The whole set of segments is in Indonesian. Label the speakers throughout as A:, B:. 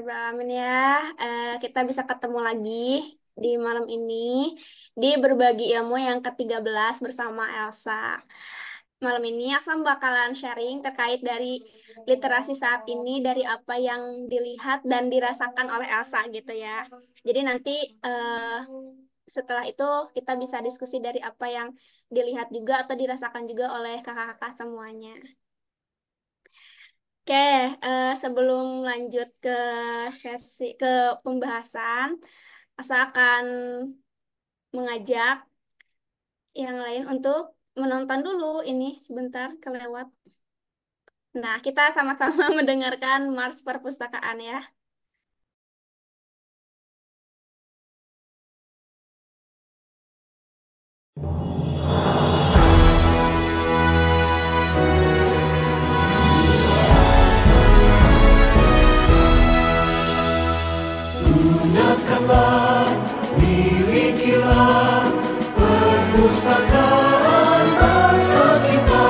A: Alamin ya. Kita bisa ketemu lagi di malam ini di Berbagi Ilmu yang ke-13 bersama Elsa. Malam ini Elsa bakalan sharing terkait dari literasi saat ini, dari apa yang dilihat dan dirasakan oleh Elsa gitu ya. Jadi nanti setelah itu kita bisa diskusi dari apa yang dilihat juga atau dirasakan juga oleh kakak-kakak semuanya. Oke, sebelum lanjut ke pembahasan, saya akan mengajak yang lain untuk menonton dulu ini sebentar kelewat. Nah, kita sama-sama mendengarkan Mars Perpustakaan ya.
B: Gunakanlah, milikilah perpustakaan bangsa kita.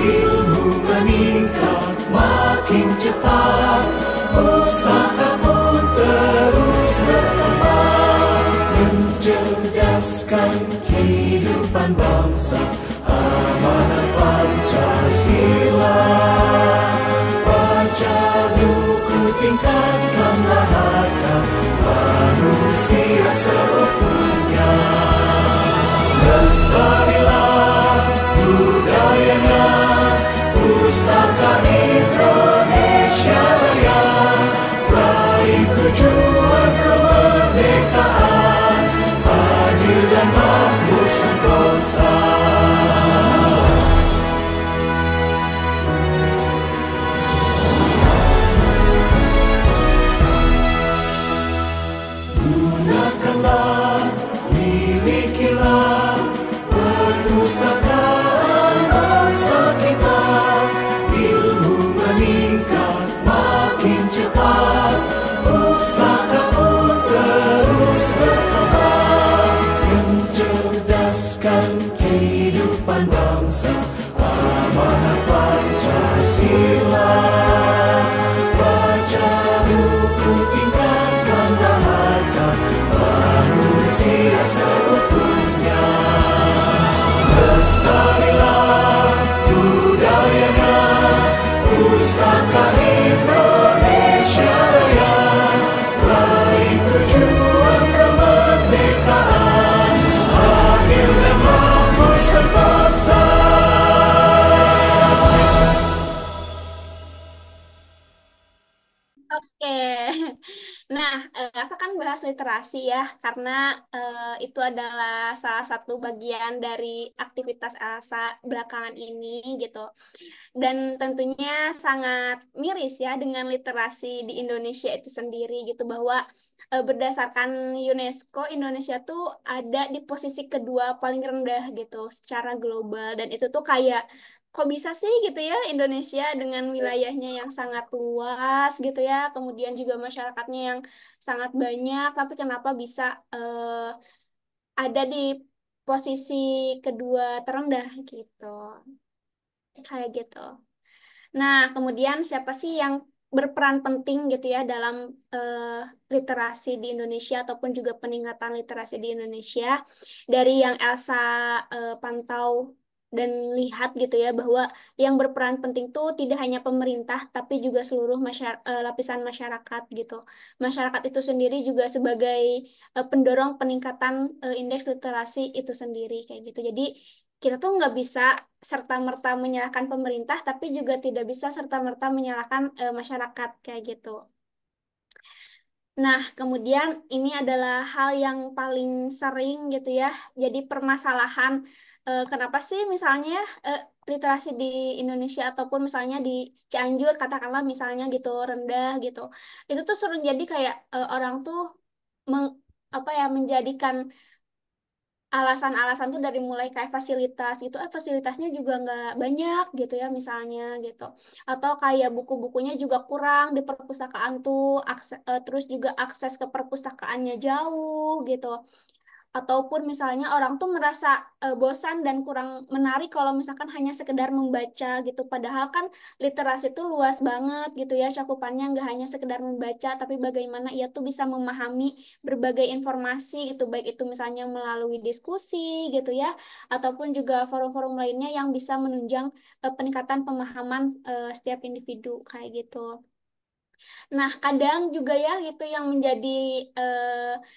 B: Ilmu meningkat makin cepat, pustaka pun terus berkembang, mencerdaskan kehidupan bangsa, amanat Pancasila. Baca buku, tingkatkanlah harkat manusia seutuhnya. Lestarilah budayanya, pustaka Indonesia Raya. Raih tujuan kemerdekaan, adil dan makmur sentosa. Gunakanlah, milikilah perpustakaan bangsa kita. Ilmu meningkat makin cepat, pustaka pun terus berkembang, mencerdaskan kehidupan bangsa, amanat Pancasila. Baca buku, tingkatkanlah harkat manusia seutuhnya. Lestarilah budayanya, pustaka Indonesia Raya. Raih tujuan kemerdekaan, adil dan makmur sentosa.
A: Oke, nah, aku kan bahas literasi ya, karena itu adalah salah satu bagian dari aktivitas Elsa belakangan ini gitu. Dan tentunya sangat miris ya dengan literasi di Indonesia itu sendiri gitu, bahwa berdasarkan UNESCO, Indonesia tuh ada di posisi kedua paling rendah gitu secara global, dan itu tuh kayak kok bisa sih gitu ya Indonesia dengan wilayahnya yang sangat luas gitu ya, kemudian juga masyarakatnya yang sangat banyak, tapi kenapa bisa ada di posisi kedua terendah gitu, kayak gitu. Nah, kemudian siapa sih yang berperan penting gitu ya dalam literasi di Indonesia ataupun juga peningkatan literasi di Indonesia? Dari yang Elsa pantau dan lihat gitu ya, bahwa yang berperan penting tuh tidak hanya pemerintah tapi juga seluruh lapisan masyarakat gitu. Masyarakat itu sendiri juga sebagai pendorong peningkatan indeks literasi itu sendiri kayak gitu. Jadi kita tuh nggak bisa serta-merta menyalahkan pemerintah, tapi juga tidak bisa serta-merta menyalahkan masyarakat kayak gitu. Nah, kemudian ini adalah hal yang paling sering gitu ya. Jadi permasalahan kenapa sih misalnya literasi di Indonesia ataupun misalnya di Cianjur katakanlah misalnya gitu rendah gitu. Itu tuh sering jadi kayak orang tuh meng, apa ya menjadikan alasan-alasan tuh dari mulai kayak fasilitas gitu, fasilitasnya juga nggak banyak gitu ya misalnya gitu, atau kayak buku-bukunya juga kurang di perpustakaan tuh, terus juga akses ke perpustakaannya jauh gitu, Ataupun misalnya orang tuh merasa bosan dan kurang menarik kalau misalkan hanya sekedar membaca gitu. Padahal kan literasi itu luas banget gitu ya cakupannya, nggak hanya sekedar membaca, tapi bagaimana ia tuh bisa memahami berbagai informasi gitu, baik itu misalnya melalui diskusi gitu ya, ataupun juga forum-forum lainnya yang bisa menunjang peningkatan pemahaman setiap individu kayak gitu. Nah, kadang juga ya gitu yang menjadi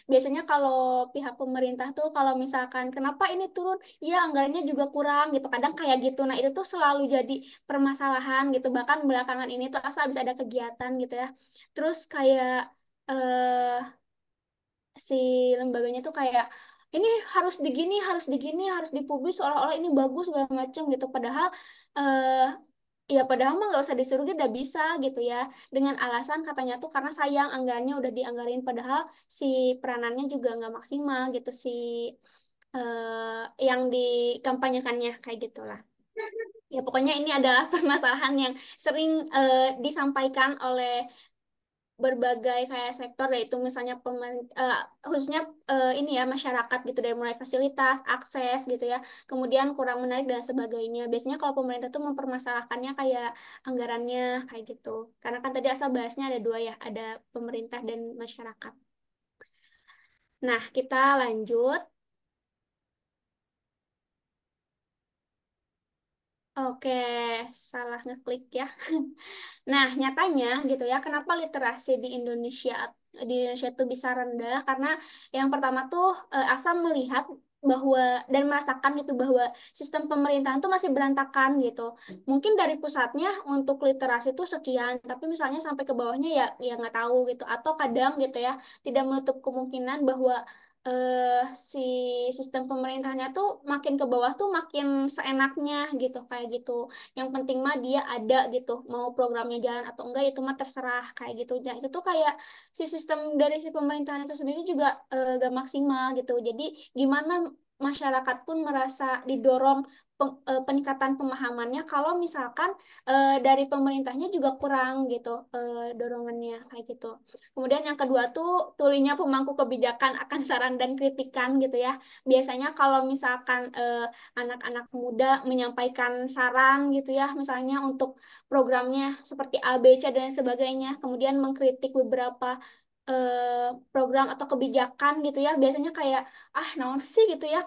A: biasanya kalau pihak pemerintah tuh kalau misalkan kenapa ini turun, ya anggarannya juga kurang gitu. Kadang kayak gitu. Nah, itu tuh selalu jadi permasalahan gitu. Bahkan belakangan ini tuh asal bisa ada kegiatan gitu ya. Terus kayak eh si lembaganya tuh kayak ini harus digini, harus dipublis seolah-olah ini bagus segala macam gitu. Padahal eh ya padahal mah nggak usah disuruh udah bisa gitu ya. Dengan alasan katanya tuh karena sayang anggarannya udah dianggarin padahal si peranannya juga nggak maksimal gitu si yang dikampanyekannya kayak gitulah. Ya pokoknya ini adalah permasalahan yang sering disampaikan oleh berbagai kayak sektor yaitu misalnya khususnya ini ya masyarakat gitu dari mulai fasilitas, akses gitu ya. Kemudian kurang menarik dan sebagainya. Biasanya kalau pemerintah tuh mempermasalahkannya kayak anggarannya kayak gitu. Karena kan tadi asal bahasnya ada dua ya, ada pemerintah dan masyarakat. Nah, kita lanjut. Oke, salah ngeklik ya. Nah, nyatanya gitu ya, kenapa literasi di Indonesia itu bisa rendah? Karena yang pertama tuh Asa melihat bahwa dan merasakan gitu bahwa sistem pemerintahan tuh masih berantakan gitu. Mungkin dari pusatnya untuk literasi tuh sekian, tapi misalnya sampai ke bawahnya ya nggak tahu gitu. Atau kadang gitu ya, tidak menutup kemungkinan bahwa si sistem pemerintahannya tuh makin ke bawah tuh makin seenaknya gitu kayak gitu. Yang penting mah dia ada gitu, mau programnya jalan atau enggak itu mah terserah kayak gitu. Nah, itu tuh kayak si sistem dari si pemerintahan itu sendiri juga gak maksimal gitu. Jadi gimana masyarakat pun merasa didorong peningkatan pemahamannya kalau misalkan dari pemerintahnya juga kurang gitu dorongannya kayak gitu. Kemudian yang kedua tuh tulinya pemangku kebijakan akan saran dan kritikan gitu ya. Biasanya kalau misalkan anak-anak muda menyampaikan saran gitu ya, misalnya untuk programnya seperti A, B, C dan sebagainya, kemudian mengkritik beberapa program atau kebijakan gitu ya, biasanya kayak naon sih gitu ya,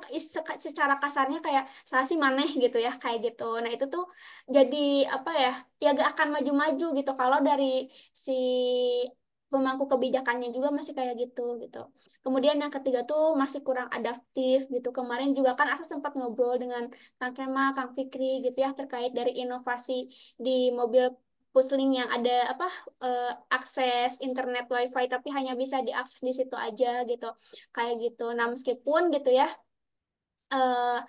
A: secara kasarnya kayak salah sih maneh gitu ya, kayak gitu. Nah itu tuh jadi apa ya gak akan maju-maju gitu kalau dari si pemangku kebijakannya juga masih kayak gitu gitu. Kemudian yang ketiga tuh masih kurang adaptif gitu. Kemarin juga kan Asa sempat ngobrol dengan Kang Kemal, Kang Fikri gitu ya terkait dari inovasi di mobil Pusling yang ada apa akses internet WiFi tapi hanya bisa diakses di situ aja gitu. Kayak gitu. Nah, meskipun gitu ya eh,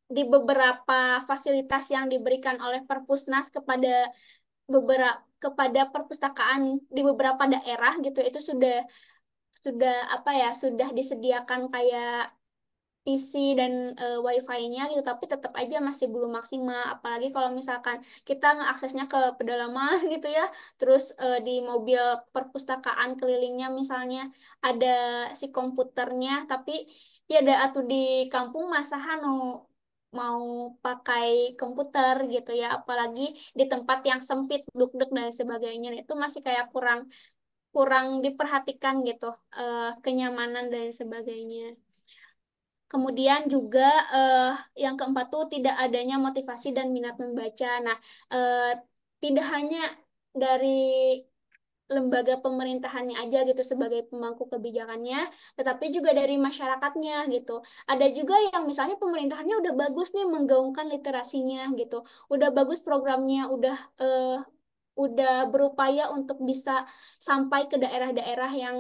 A: di beberapa fasilitas yang diberikan oleh Perpusnas kepada perpustakaan di beberapa daerah gitu itu sudah apa ya sudah disediakan kayak PC dan WiFi-nya gitu, tapi tetap aja masih belum maksimal. Apalagi kalau misalkan kita ngeaksesnya ke pedalaman gitu ya, terus di mobil perpustakaan kelilingnya misalnya ada si komputernya, tapi ya ada atuh di kampung masa nu mau pakai komputer gitu ya, apalagi di tempat yang sempit, duk-duk dan sebagainya. Nah, itu masih kayak kurang kurang diperhatikan gitu, kenyamanan dan sebagainya. Kemudian juga eh, yang keempat tuh tidak adanya motivasi dan minat membaca. Nah, tidak hanya dari lembaga pemerintahannya aja gitu sebagai pemangku kebijakannya, tetapi juga dari masyarakatnya gitu. Ada juga yang misalnya pemerintahannya udah bagus nih menggaungkan literasinya gitu, udah bagus programnya, udah berupaya untuk bisa sampai ke daerah-daerah yang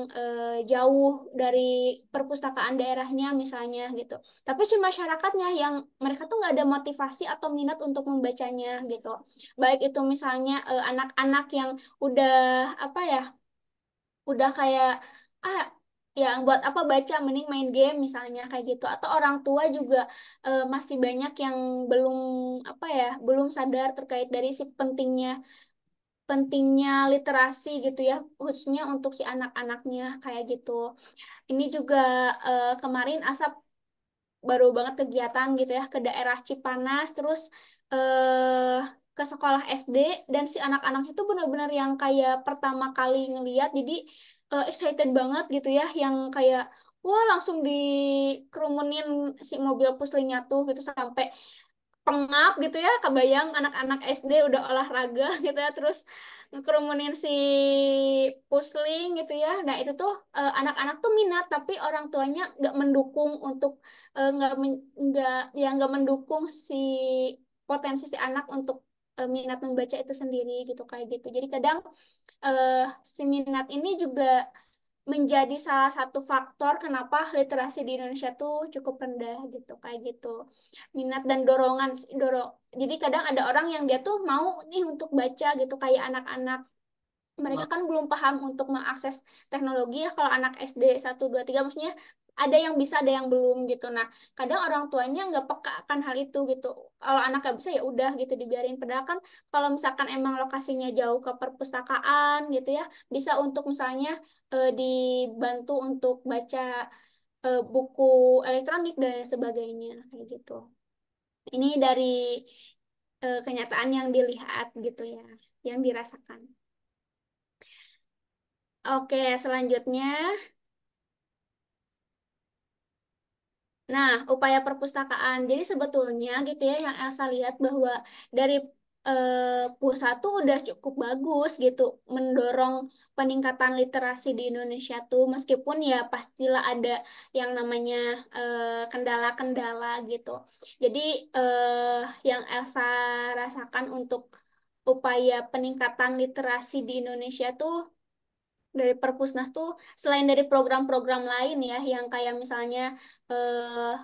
A: jauh dari perpustakaan daerahnya misalnya gitu. Tapi si masyarakatnya yang mereka tuh nggak ada motivasi atau minat untuk membacanya gitu. Baik itu misalnya anak-anak yang udah apa ya, udah kayak ah ya buat apa baca mending main game misalnya kayak gitu. Atau orang tua juga masih banyak yang belum apa ya, belum sadar terkait dari si pentingnya literasi gitu ya, khususnya untuk si anak-anaknya kayak gitu. Ini juga kemarin Asap baru banget kegiatan gitu ya ke daerah Cipanas, terus eh ke sekolah SD, dan si anak-anak itu benar-benar yang kayak pertama kali ngeliat, jadi excited banget gitu ya, yang kayak wah langsung dikerumunin si mobil puslingnya tuh gitu sampai pengap gitu ya, kebayang anak-anak SD udah olahraga gitu ya, terus ngerumunin si pusling gitu ya. Nah itu tuh anak-anak tuh minat, tapi orang tuanya nggak mendukung untuk nggak ya nggak mendukung si potensi si anak untuk minat membaca itu sendiri gitu, kayak gitu. Jadi kadang eh, si minat ini juga menjadi salah satu faktor kenapa literasi di Indonesia tuh cukup rendah gitu, kayak gitu. Minat dan dorongan jadi kadang ada orang yang dia tuh mau nih untuk baca gitu kayak anak-anak, mereka kan belum paham untuk mengakses teknologi ya, kalau anak SD 1, 2, 3 maksudnya ada yang bisa ada yang belum gitu. Nah kadang orang tuanya nggak peka akan hal itu gitu, kalau anak nggak bisa ya udah gitu dibiarin, padahal kan kalau misalkan emang lokasinya jauh ke perpustakaan gitu ya, bisa untuk misalnya dibantu untuk baca buku elektronik dan sebagainya, kayak gitu. Ini dari kenyataan yang dilihat gitu ya, yang dirasakan. Oke, selanjutnya. Nah, upaya perpustakaan. Jadi sebetulnya gitu ya yang Elsa lihat bahwa dari pusat tuh udah cukup bagus gitu mendorong peningkatan literasi di Indonesia tuh, meskipun ya pastilah ada yang namanya kendala-kendala gitu. Jadi yang Elsa rasakan untuk upaya peningkatan literasi di Indonesia tuh dari Perpusnas tuh, selain dari program-program lain ya yang kayak misalnya eh,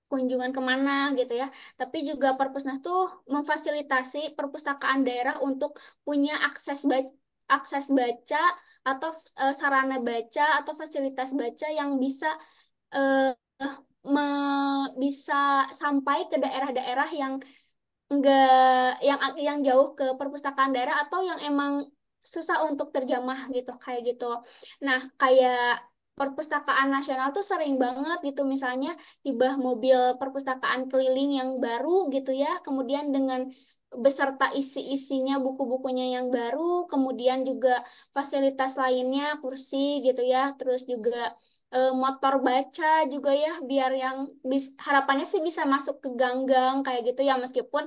A: kunjungan kemana gitu ya. Tapi juga Perpusnas tuh memfasilitasi perpustakaan daerah untuk punya akses baca atau sarana baca atau fasilitas baca yang bisa eh, bisa sampai ke daerah-daerah yang enggak yang jauh ke perpustakaan daerah atau yang emang susah untuk terjamah gitu, kayak gitu. Nah, kayak perpustakaan nasional tuh sering banget gitu misalnya hibah mobil perpustakaan keliling yang baru gitu ya, kemudian dengan beserta isi-isinya buku-bukunya yang baru, kemudian juga fasilitas lainnya kursi gitu ya, terus juga motor baca juga ya, biar yang harapannya sih bisa masuk ke gang-gang kayak gitu ya, meskipun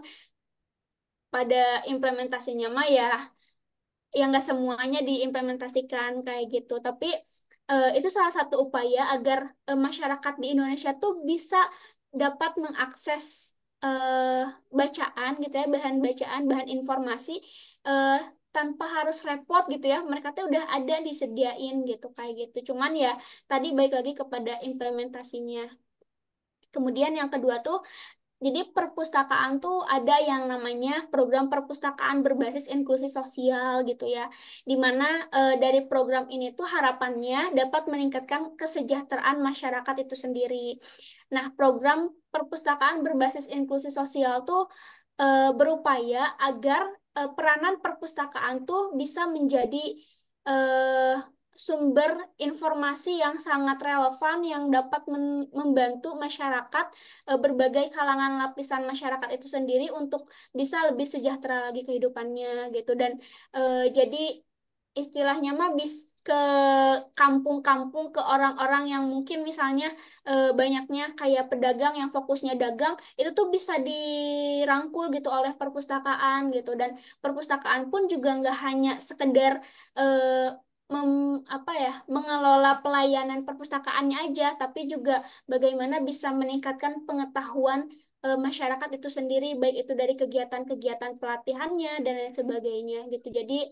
A: pada implementasinya mah ya nggak semuanya diimplementasikan kayak gitu, tapi itu salah satu upaya agar masyarakat di Indonesia tuh bisa dapat mengakses eh, bacaan gitu ya, bahan bacaan, bahan informasi eh, tanpa harus repot gitu ya, mereka tuh udah ada disediain gitu, kayak gitu. Cuman ya tadi baik lagi kepada implementasinya. Kemudian yang kedua tuh, jadi perpustakaan tuh ada yang namanya program perpustakaan berbasis inklusi sosial gitu ya. Di mana dari program ini tuh harapannya dapat meningkatkan kesejahteraan masyarakat itu sendiri. Nah, program perpustakaan berbasis inklusi sosial tuh berupaya agar peranan perpustakaan tuh bisa menjadi eh, sumber informasi yang sangat relevan yang dapat membantu masyarakat, berbagai kalangan lapisan masyarakat itu sendiri untuk bisa lebih sejahtera lagi kehidupannya gitu. Dan jadi istilahnya mah ke kampung-kampung, ke orang-orang yang mungkin misalnya banyaknya kayak pedagang yang fokusnya dagang, itu tuh bisa dirangkul gitu oleh perpustakaan gitu. Dan perpustakaan pun juga nggak hanya sekedar eh, apa ya, mengelola pelayanan perpustakaannya aja, tapi juga bagaimana bisa meningkatkan pengetahuan masyarakat itu sendiri, baik itu dari kegiatan-kegiatan pelatihannya dan lain sebagainya gitu. Jadi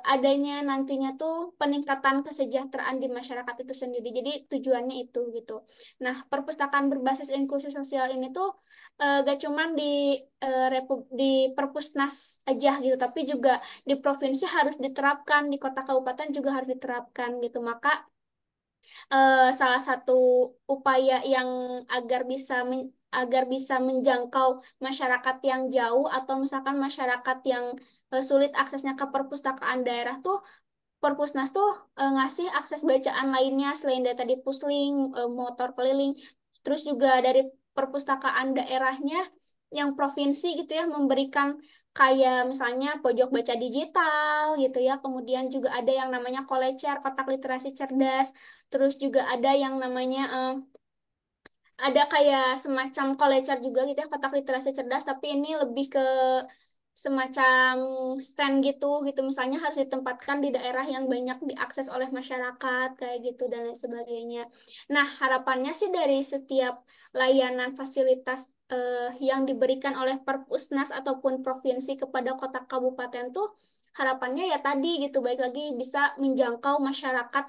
A: adanya nantinya tuh peningkatan kesejahteraan di masyarakat itu sendiri. Jadi tujuannya itu gitu. Nah, perpustakaan berbasis inklusi sosial ini tuh gak cuman di Perpusnas aja gitu, tapi juga di provinsi harus diterapkan, di kota kabupaten juga harus diterapkan gitu. Maka salah satu upaya yang agar bisa agar bisa menjangkau masyarakat yang jauh atau misalkan masyarakat yang sulit aksesnya ke perpustakaan daerah tuh, Perpusnas tuh ngasih akses bacaan lainnya selain dari tadi pusling, motor keliling. Terus juga dari perpustakaan daerahnya yang provinsi gitu ya memberikan kayak misalnya pojok baca digital gitu ya. Kemudian juga ada yang namanya kolecer, kotak literasi cerdas. Terus juga ada yang namanya ada kayak semacam kolecer juga gitu ya, kotak literasi cerdas, tapi ini lebih ke semacam stand gitu gitu misalnya harus ditempatkan di daerah yang banyak diakses oleh masyarakat kayak gitu dan lain sebagainya. Nah, harapannya sih dari setiap layanan fasilitas yang diberikan oleh Perpusnas ataupun provinsi kepada kota kabupaten tuh harapannya ya tadi gitu baik lagi bisa menjangkau masyarakat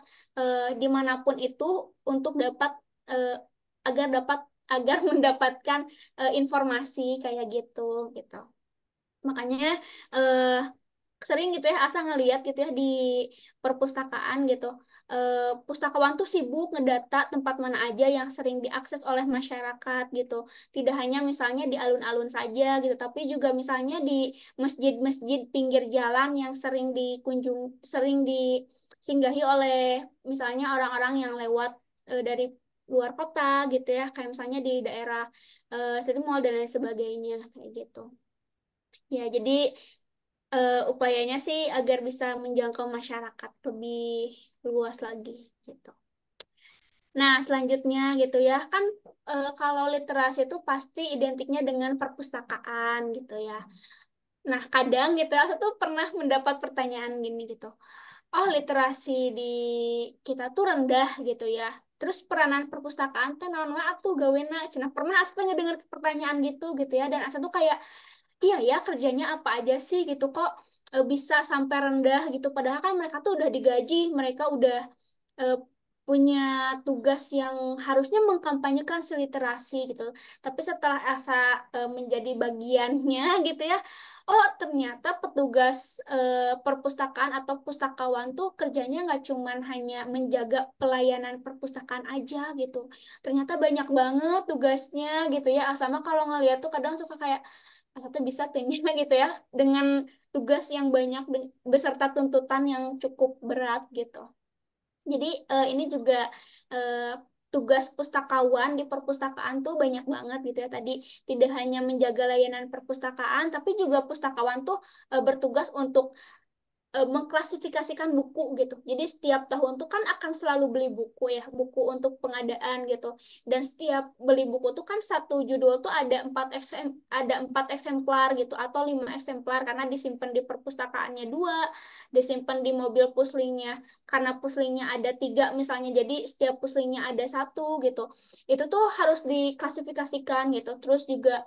A: dimanapun itu untuk dapat eh, agar dapat agar mendapatkan informasi kayak gitu gitu. Makanya eh, sering gitu ya Asa ngeliat gitu ya di perpustakaan gitu. Pustakawan tuh sibuk ngedata tempat mana aja yang sering diakses oleh masyarakat gitu. Tidak hanya misalnya di alun-alun saja gitu, tapi juga misalnya di masjid-masjid pinggir jalan yang sering disinggahi oleh misalnya orang-orang yang lewat dari luar kota gitu ya, kayak misalnya di daerah City Mall dan lain sebagainya kayak gitu. Ya, jadi upayanya sih agar bisa menjangkau masyarakat lebih luas lagi gitu. Nah, selanjutnya gitu ya, kan kalau literasi itu pasti identiknya dengan perpustakaan gitu ya. Nah, kadang gitu ya, saya tuh pernah mendapat pertanyaan gini gitu. Oh, literasi di kita tuh rendah gitu ya. Terus peranan perpustakaan tuh naon wae atuh gawena. Cenah pernah asa ngedenger pertanyaan gitu ya dan asa tuh kayak iya ya kerjanya apa aja sih gitu kok bisa sampai rendah gitu padahal kan mereka tuh udah digaji mereka udah eh, punya tugas yang harusnya mengkampanyekan si literasi gitu tapi setelah Asa menjadi bagiannya gitu ya oh ternyata petugas perpustakaan atau pustakawan tuh kerjanya nggak cuman hanya menjaga pelayanan perpustakaan aja gitu ternyata banyak banget tugasnya gitu ya sama kalau ngeliat tuh kadang suka kayak Asata bisa tanya gitu ya dengan tugas yang banyak beserta tuntutan yang cukup berat gitu. Jadi ini juga eh, tugas pustakawan di perpustakaan tuh banyak banget gitu ya. Tadi tidak hanya menjaga layanan perpustakaan, tapi juga pustakawan tuh bertugas untuk mengklasifikasikan buku gitu. Jadi setiap tahun tuh kan akan selalu beli buku ya, buku untuk pengadaan gitu. Dan setiap beli buku tuh kan satu judul tuh ada 4 eksemplar gitu atau 5 eksemplar karena disimpan di perpustakaannya dua, disimpan di mobil puslingnya karena puslingnya ada 3 misalnya. Jadi setiap puslingnya ada satu gitu. Itu tuh harus diklasifikasikan gitu. Terus juga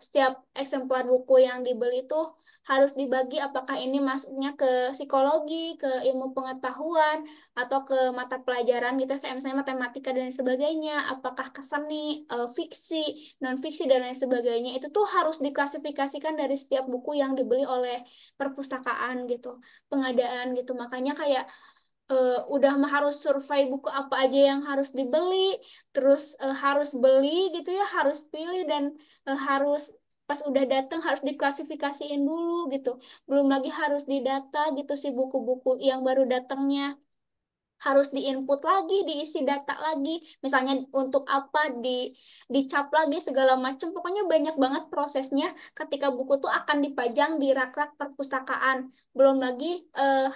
A: setiap eksemplar buku yang dibeli itu harus dibagi apakah ini masuknya ke psikologi, ke ilmu pengetahuan, atau ke mata pelajaran gitu kayak misalnya matematika dan lain sebagainya, apakah ke seni, fiksi, non fiksi dan lain sebagainya. Itu tuh harus diklasifikasikan dari setiap buku yang dibeli oleh perpustakaan gitu, pengadaan gitu. Makanya kayak udah mah harus survei buku apa aja yang harus dibeli, terus harus beli gitu ya, harus pilih dan harus pas udah datang harus diklasifikasiin dulu gitu. Belum lagi harus didata gitu sih buku-buku yang baru datangnya harus diinput lagi, diisi data lagi, misalnya untuk apa dicap lagi segala macam. Pokoknya banyak banget prosesnya ketika buku tuh akan dipajang di rak-rak perpustakaan. Belum lagi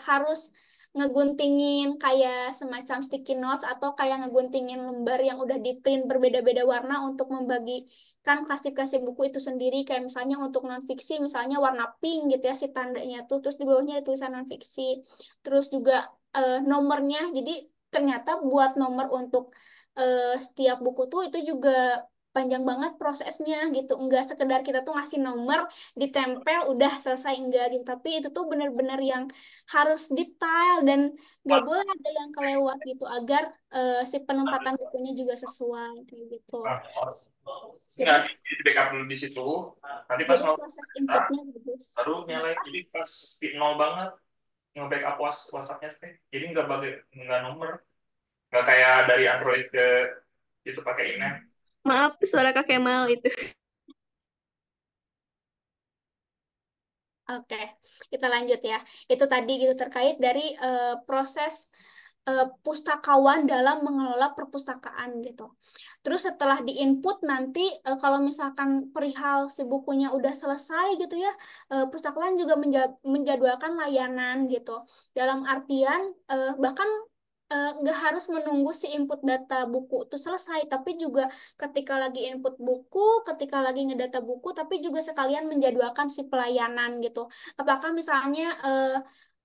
A: harus ngeguntingin kayak semacam sticky notes atau kayak ngeguntingin lembar yang udah di print berbeda-beda warna untuk membagikan klasifikasi buku itu sendiri. Kayak misalnya untuk non fiksi, misalnya warna pink gitu ya si tandanya tuh, terus di bawahnya ada tulisan non fiksi. Terus juga nomornya. Jadi ternyata buat nomor untuk setiap buku tuh itu juga panjang banget prosesnya gitu. Enggak sekedar kita tuh ngasih nomor, ditempel, udah selesai enggak gitu. Tapi itu tuh benar-benar yang harus detail dan nggak boleh ada yang kelewat gitu agar si penempatan bukunya juga sesuai kayak gitu.
B: Nggak
A: Jadi
B: di backup dulu di situ. Nanti pas
A: jadi
B: mau
A: proses
B: ah,
A: inputnya bagus.
B: baru nyalain.
A: Kenapa?
B: Jadi pas di nol banget nge-backup WhatsApp-nya teh. Jadi nggak nomor. Nggak kayak dari Android ke itu pakai email.
C: Maaf, suara Kak Kemal itu.
A: Oke, kita lanjut ya. Itu tadi gitu terkait dari proses pustakawan dalam mengelola perpustakaan gitu. Terus setelah diinput nanti kalau misalkan perihal si bukunya udah selesai gitu ya, pustakawan juga menjadwalkan layanan gitu. Dalam artian bahkan nggak harus menunggu si input data buku itu selesai, tapi juga ketika lagi input buku, ketika lagi ngedata buku, tapi juga sekalian menjadwalkan si pelayanan gitu. Apakah misalnya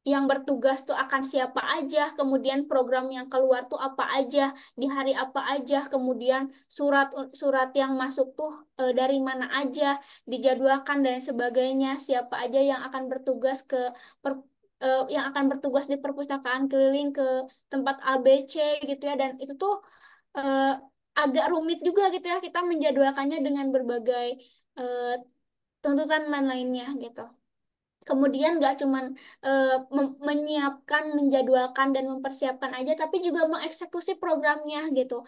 A: yang bertugas tuh akan siapa aja, kemudian program yang keluar tuh apa aja, di hari apa aja, kemudian surat yang masuk tuh dari mana aja, dijadwalkan dan sebagainya, siapa aja yang akan bertugas yang akan bertugas di perpustakaan keliling ke tempat ABC gitu ya, dan itu tuh eh, agak rumit juga gitu ya kita menjadwalkannya dengan berbagai eh, tuntutan dan lainnya gitu. Kemudian nggak cuman menyiapkan, menjadwalkan dan mempersiapkan aja, tapi juga mengeksekusi programnya gitu.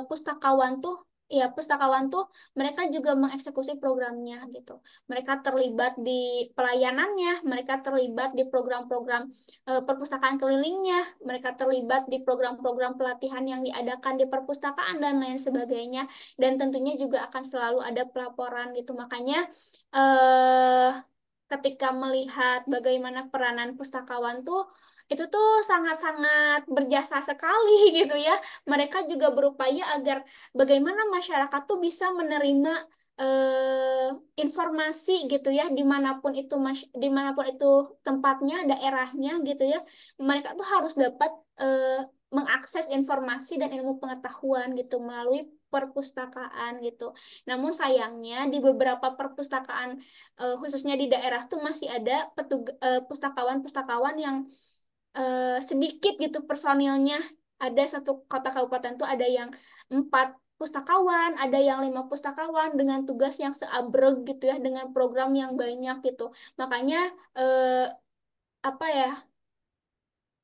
A: Pustakawan tuh, ya pustakawan tuh mereka juga mengeksekusi programnya gitu. Mereka terlibat di pelayanannya, mereka terlibat di program-program perpustakaan kelilingnya, mereka terlibat di program-program pelatihan yang diadakan di perpustakaan dan lain sebagainya. Dan tentunya juga akan selalu ada pelaporan gitu. Makanya eh ketika melihat bagaimana peranan pustakawan tuh itu tuh sangat-sangat berjasa sekali gitu ya. Mereka juga berupaya agar bagaimana masyarakat tuh bisa menerima eh, informasi gitu ya dimanapun itu tempatnya, daerahnya gitu ya. Mereka tuh harus dapat mengakses informasi dan ilmu pengetahuan gitu melalui perpustakaan gitu. Namun sayangnya di beberapa perpustakaan khususnya di daerah tuh masih ada pustakawan-pustakawan yang sedikit gitu personilnya. Ada satu kota kabupaten tuh ada yang 4 pustakawan, ada yang 5 pustakawan dengan tugas yang seabreg gitu ya, dengan program yang banyak gitu. Makanya eh, apa ya?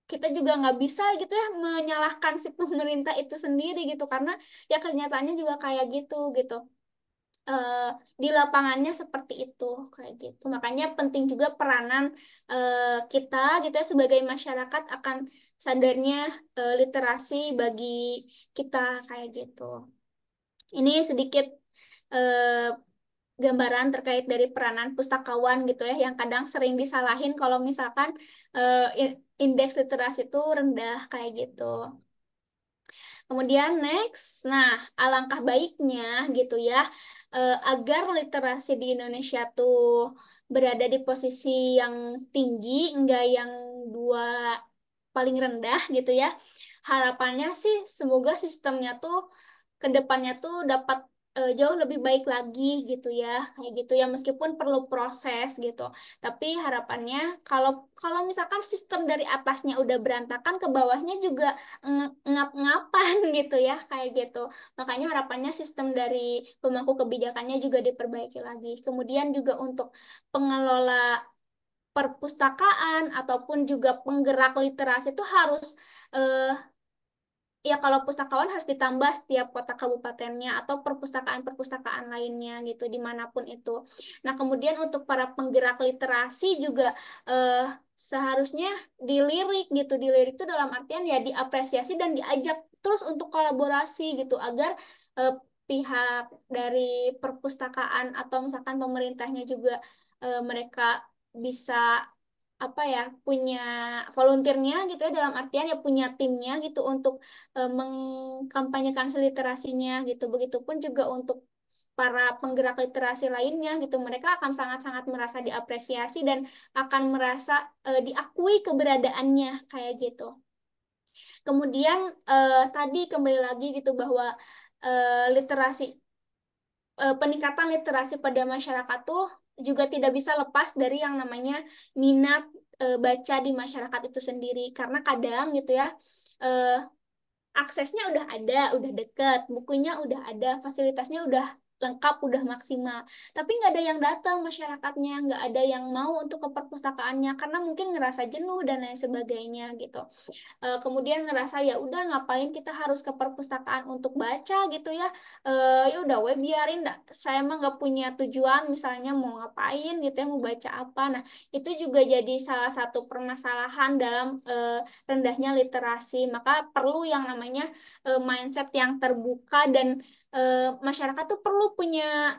A: Kita juga nggak bisa gitu ya menyalahkan si pemerintah itu sendiri gitu karena ya kenyataannya juga kayak gitu gitu eh, di lapangannya seperti itu kayak gitu. Makanya penting juga peranan kita gitu ya sebagai masyarakat akan sadarnya literasi bagi kita kayak gitu. Ini sedikit eh, gambaran terkait dari peranan pustakawan gitu ya yang kadang sering disalahin kalau misalkan indeks literasi itu rendah kayak gitu. Kemudian next, nah alangkah baiknya gitu ya, agar literasi di Indonesia tuh berada di posisi yang tinggi, enggak yang dua paling rendah gitu ya. Harapannya sih semoga sistemnya tuh ke depannya tuh dapat jauh lebih baik lagi gitu ya, kayak gitu ya meskipun perlu proses gitu. Tapi harapannya kalau kalau misalkan sistem dari atasnya udah berantakan ke bawahnya juga ngap-ngapan gitu ya kayak gitu. Makanya harapannya sistem dari pemangku kebijakannya juga diperbaiki lagi. Kemudian juga untuk pengelola perpustakaan ataupun juga penggerak literasi itu harus eh, ya kalau pustakawan harus ditambah setiap kota kabupatennya atau perpustakaan-perpustakaan lainnya gitu dimanapun itu. Nah kemudian untuk para penggerak literasi juga eh, seharusnya dilirik gitu. Dilirik itu dalam artian ya diapresiasi dan diajak terus untuk kolaborasi gitu agar pihak dari perpustakaan atau misalkan pemerintahnya juga mereka bisa apa ya punya volunteernya gitu ya dalam artian ya punya timnya gitu untuk mengkampanyekan literasinya gitu. Begitupun juga untuk para penggerak literasi lainnya gitu. Mereka akan sangat-sangat merasa diapresiasi dan akan merasa diakui keberadaannya kayak gitu. Kemudian tadi kembali lagi gitu bahwa literasi peningkatan literasi pada masyarakat tuh juga tidak bisa lepas dari yang namanya minat baca di masyarakat itu sendiri. Karena kadang gitu ya, aksesnya udah ada, udah deket, bukunya udah ada, fasilitasnya udah lengkap, udah maksimal. Tapi nggak ada yang datang masyarakatnya, nggak ada yang mau untuk ke perpustakaannya karena mungkin ngerasa jenuh dan lain sebagainya gitu. Kemudian ngerasa ya udah ngapain kita harus ke perpustakaan untuk baca gitu ya. Ya udah we biarin dah, saya mah nggak punya tujuan misalnya mau ngapain gitu ya, mau baca apa. Nah itu juga jadi salah satu permasalahan dalam rendahnya literasi. Maka perlu yang namanya mindset yang terbuka, dan masyarakat tuh perlu punya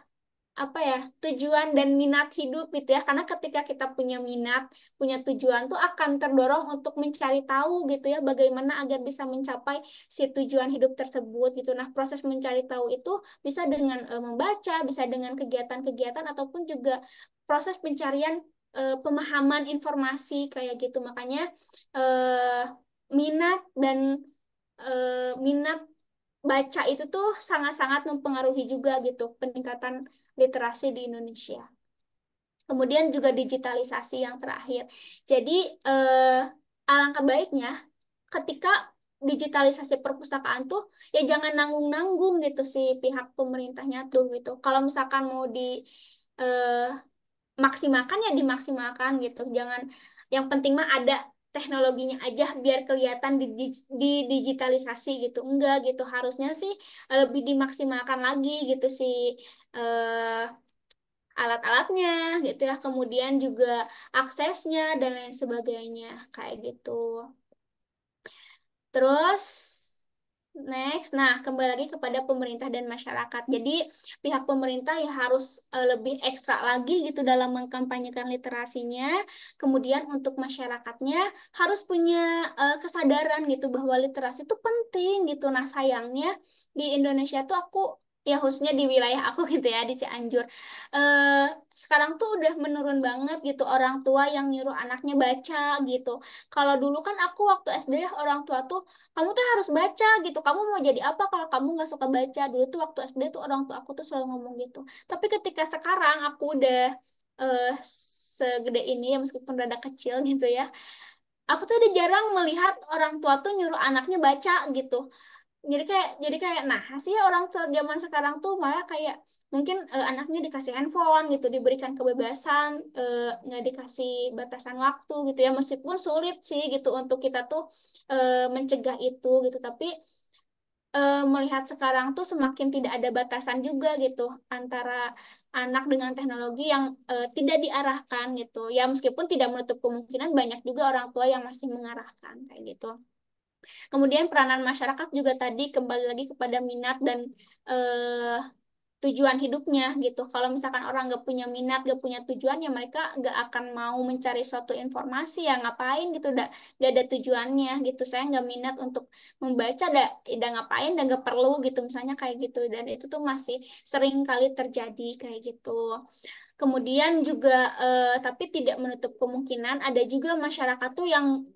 A: apa ya, tujuan dan minat hidup gitu ya, karena ketika kita punya minat, punya tujuan tuh akan terdorong untuk mencari tahu gitu ya, bagaimana agar bisa mencapai si tujuan hidup tersebut gitu. Nah proses mencari tahu itu bisa dengan membaca, bisa dengan kegiatan-kegiatan, ataupun juga proses pencarian pemahaman informasi kayak gitu. Makanya eh, minat dan minat baca itu tuh sangat-sangat mempengaruhi juga gitu peningkatan literasi di Indonesia. Kemudian juga digitalisasi yang terakhir. Jadi alangkah baiknya ketika digitalisasi perpustakaan tuh ya jangan nanggung-nanggung gitu si pihak pemerintahnya tuh gitu. Kalau misalkan mau di eh, maksimalkan ya dimaksimalkan gitu. Jangan, yang penting mah ada teknologinya aja biar kelihatan di digitalisasi gitu. Enggak gitu. Harusnya sih lebih dimaksimalkan lagi gitu si eh, alat-alatnya gitu ya. Kemudian juga aksesnya dan lain sebagainya kayak gitu. Terus next, nah kembali lagi kepada pemerintah dan masyarakat. Jadi pihak pemerintah ya harus lebih ekstra lagi gitu dalam mengkampanyekan literasinya. Kemudian untuk masyarakatnya harus punya kesadaran gitu bahwa literasi itu penting gitu. Nah sayangnya di Indonesia tuh aku, ya khususnya di wilayah aku gitu ya, di Cianjur, eh, sekarang tuh udah menurun banget gitu orang tua yang nyuruh anaknya baca gitu. Kalau dulu kan aku waktu SD ya, orang tua tuh kamu tuh harus baca gitu. Kamu mau jadi apa kalau kamu nggak suka baca? Dulu tuh waktu SD tuh orang tua aku tuh selalu ngomong gitu. Tapi ketika sekarang aku udah eh, segede ini ya, meskipun rada kecil gitu ya, aku tuh udah jarang melihat orang tua tuh nyuruh anaknya baca gitu. Jadi kayak nah sih ya orang tua zaman sekarang tuh malah kayak mungkin anaknya dikasih handphone gitu, diberikan kebebasan, nggak dikasih batasan waktu gitu ya, meskipun sulit sih gitu untuk kita tuh mencegah itu gitu. Tapi melihat sekarang tuh semakin tidak ada batasan juga gitu antara anak dengan teknologi yang tidak diarahkan gitu ya, meskipun tidak menutup kemungkinan banyak juga orang tua yang masih mengarahkan kayak gitu. Kemudian peranan masyarakat juga tadi kembali lagi kepada minat dan eh, tujuan hidupnya gitu. Kalau misalkan orang nggak punya minat, nggak punya tujuan, ya mereka nggak akan mau mencari suatu informasi, ya ngapain gitu, nggak ada tujuannya gitu. Saya nggak minat untuk membaca, udah ngapain, udah nggak perlu gitu, misalnya kayak gitu. Dan itu tuh masih sering kali terjadi kayak gitu. Kemudian juga tapi tidak menutup kemungkinan ada juga masyarakat tuh yang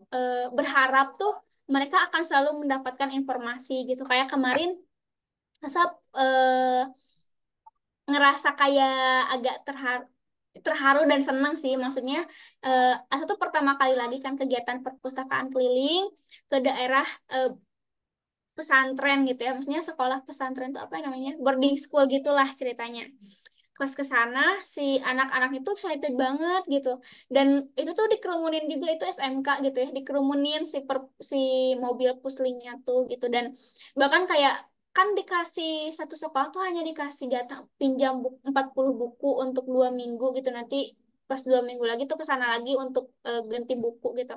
A: berharap tuh mereka akan selalu mendapatkan informasi gitu. Kayak kemarin masa ngerasa kayak agak terharu dan senang sih. Maksudnya Asa tuh pertama kali lagi kan kegiatan perpustakaan keliling ke daerah pesantren gitu ya. Maksudnya sekolah pesantren itu apa namanya? Boarding school gitulah ceritanya. Pas ke sana si anak-anak itu excited banget gitu. Dan itu tuh dikerumunin juga, itu SMK gitu ya. Dikerumunin si mobil puslinya tuh gitu, dan bahkan kayak kan dikasih satu sekolah tuh hanya dikasih jatah pinjam 40 buku untuk 2 minggu gitu. Nanti pas 2 minggu lagi tuh ke sana lagi untuk ganti buku gitu.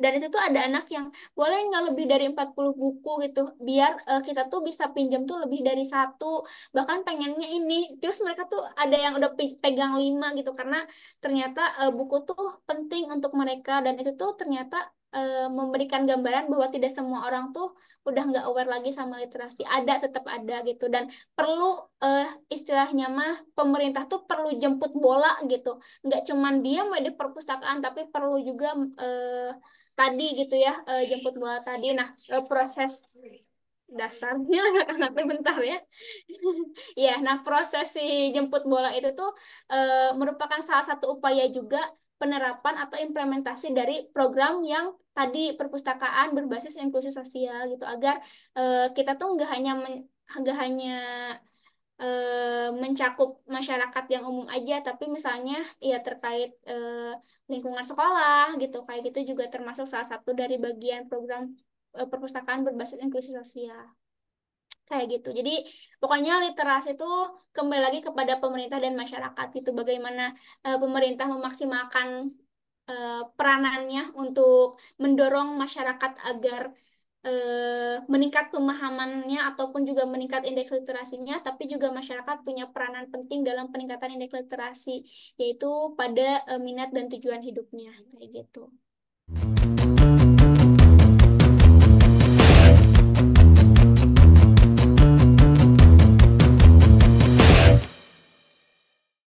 A: Dan itu tuh ada anak yang boleh nggak lebih dari 40 buku gitu, biar kita tuh bisa pinjam tuh lebih dari satu, bahkan pengennya ini. Terus mereka tuh ada yang udah pegang 5 gitu, karena ternyata buku tuh penting untuk mereka, dan itu tuh ternyata memberikan gambaran bahwa tidak semua orang tuh udah nggak aware lagi sama literasi, ada, tetap ada gitu. Dan perlu istilahnya mah pemerintah tuh perlu jemput bola gitu, nggak cuman diam di perpustakaan, tapi perlu juga tadi gitu ya, jemput bola tadi. Nah proses dasarnya anak-anak bentar ya. Ya, nah proses si jemput bola itu tuh merupakan salah satu upaya juga penerapan atau implementasi dari program yang tadi perpustakaan berbasis inklusi sosial gitu, agar kita tuh nggak hanya mencakup masyarakat yang umum aja, tapi misalnya ya terkait lingkungan sekolah gitu, kayak gitu juga termasuk salah satu dari bagian program perpustakaan berbasis inklusi sosial. Kayak gitu. Jadi pokoknya literasi itu kembali lagi kepada pemerintah dan masyarakat gitu. Bagaimana pemerintah memaksimalkan peranannya untuk mendorong masyarakat agar meningkat pemahamannya ataupun juga meningkat indeks literasinya, tapi juga masyarakat punya peranan penting dalam peningkatan indeks literasi, yaitu pada minat dan tujuan hidupnya kayak gitu.